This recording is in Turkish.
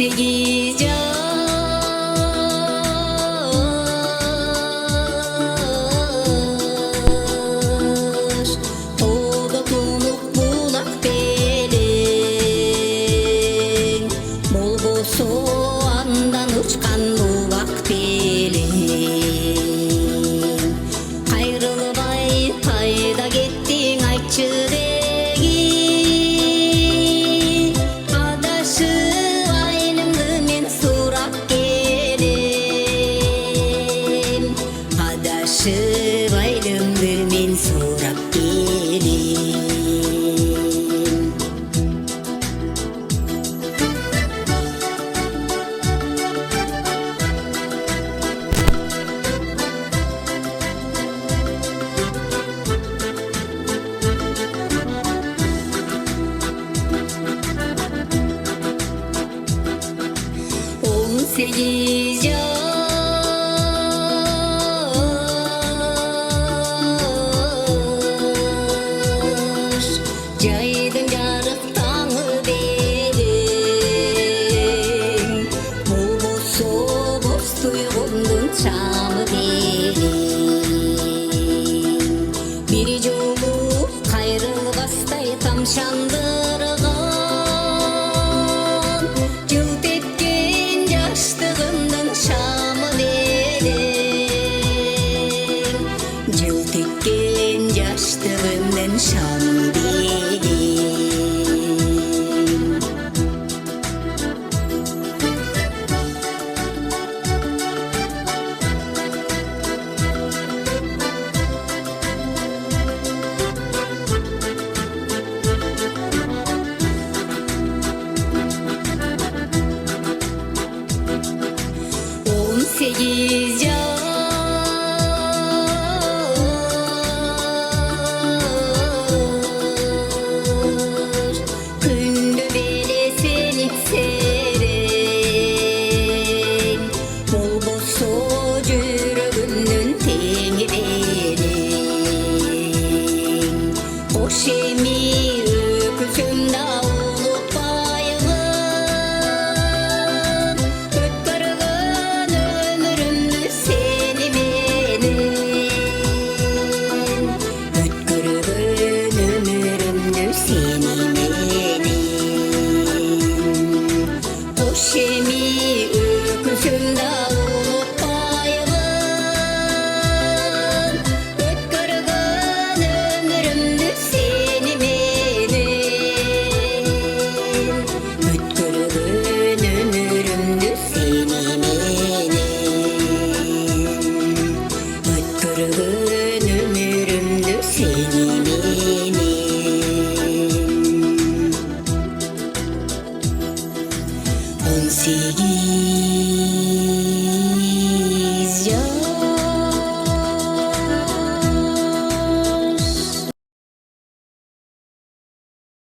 18 yaş Toda tunuk bulak belin Mol bolso andan uçkan bulak belin Kayrılbay kayda gittin aytçı Bayrımdı men sorap gelin 18 yaş Jaydın jarık tağı belin Bol bolso boz tuygundun çamı belin Bir jolu kayrılbasтай tamşandırgan Jılt etken yaştığımdın şamı belin Jılt etken yaştığımdın şamı belin Sekiz yaş Kündü bile seni serin Bol bolso jürөгümdün teňi belin Hoş emi öküzümde Hoşemi öküzümde unutmayımın Ötkürgün ömrümdü seni menin Ötkürgün ömrümdü seni menin Ötkürgün ömrümdü seni menin 18